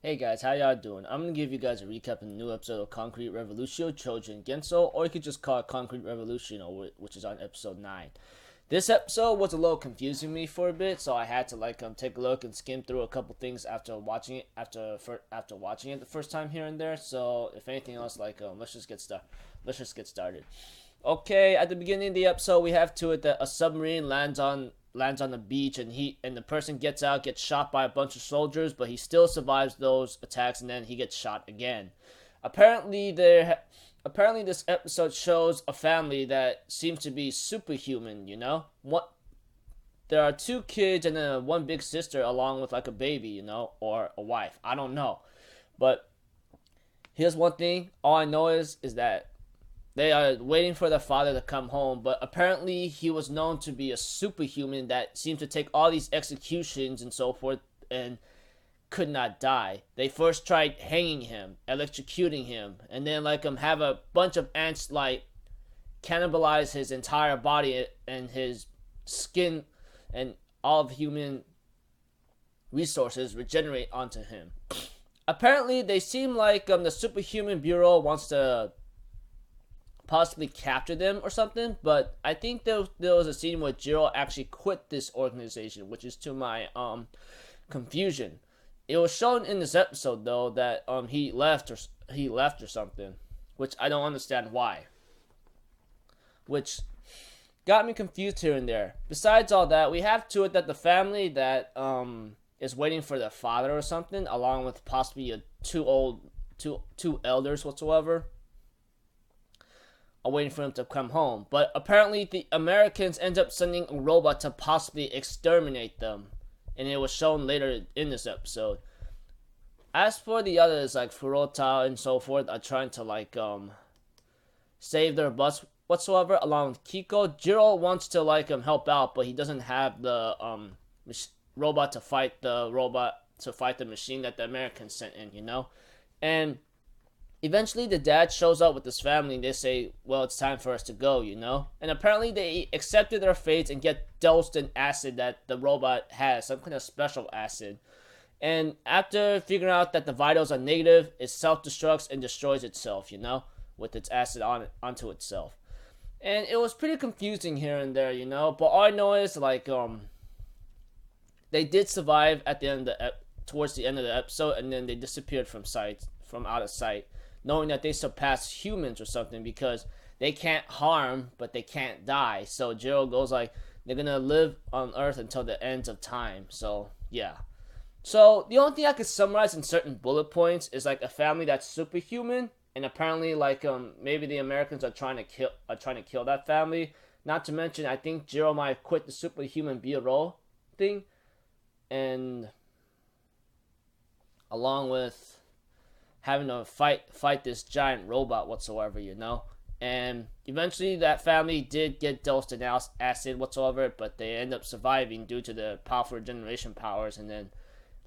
Hey guys, how y'all doing? I'm gonna give you guys a recap of the new episode of Concrete Revolutio, Choujin Gensou, or you could just call it Concrete Revolution, which is on episode 9. This episode was a little confusing me for a bit, so I had to take a look and skim through a couple things after watching it after watching it the first time here and there. So if anything else, let's just get started. Okay, at the beginning of the episode, we have to it that a submarine lands on the beach, and the person gets out, gets shot by a bunch of soldiers, but he still survives those attacks, and then he gets shot again. Apparently this episode shows a family that seems to be superhuman. There are 2 kids and then one big sister along with like a baby, or a wife. I don't know, but here's one thing. All I know is that they are waiting for their father to come home, but apparently he was known to be a superhuman that seemed to take all these executions and so forth and could not die. They first tried hanging him, electrocuting him, and then have a bunch of ants cannibalize his entire body and his skin, and all of human resources regenerate onto him. Apparently they seem like the Superhuman Bureau wants to possibly capture them or something, but I think there was a scene where Jiro actually quit this organization, which is to my confusion. It was shown in this episode though that he left or something, which I don't understand why. Which got me confused here and there. Besides all that, we have to it that the family that is waiting for their father or something, along with possibly two elders whatsoever, are waiting for him to come home. But apparently the Americans end up sending a robot to possibly exterminate them, and it was shown later in this episode. As for the others, like Furota and so forth, are trying to save their butts whatsoever, along with Kiko. Jiro wants to help out, but he doesn't have the robot to fight the machine that the Americans sent in, And eventually, the dad shows up with his family, and they say, well, it's time for us to go, And apparently, they accepted their fate and get doused in acid that the robot has, some kind of special acid. And after figuring out that the vitals are negative, it self-destructs and destroys itself, with its acid onto itself. And it was pretty confusing here and there, But all I know is, they did survive at the end of towards the end of the episode, and then they disappeared from out of sight, knowing that they surpass humans or something, because they can't harm, but they can't die. So Jiro goes they're gonna live on Earth until the end of time. So yeah. So the only thing I could summarize in certain bullet points is a family that's superhuman, and apparently maybe the Americans are trying to kill that family. Not to mention, I think Jiro might have quit the Superhuman Bureau thing, and along with having to fight this giant robot whatsoever, And eventually that family did get dosed in acid whatsoever, but they end up surviving due to the powerful regeneration powers, and then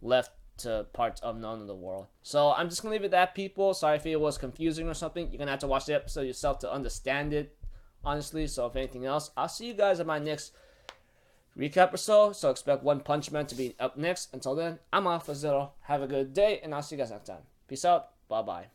left to parts unknown in the world. So I'm just gonna leave it at that, people. Sorry if it was confusing or something. You're gonna have to watch the episode yourself to understand it, honestly. So if anything else, I'll see you guys in my next recap or so expect One Punch Man to be up next. Until then, I'm off for Zero. Have a good day, and I'll see you guys next time. Peace out. Bye bye.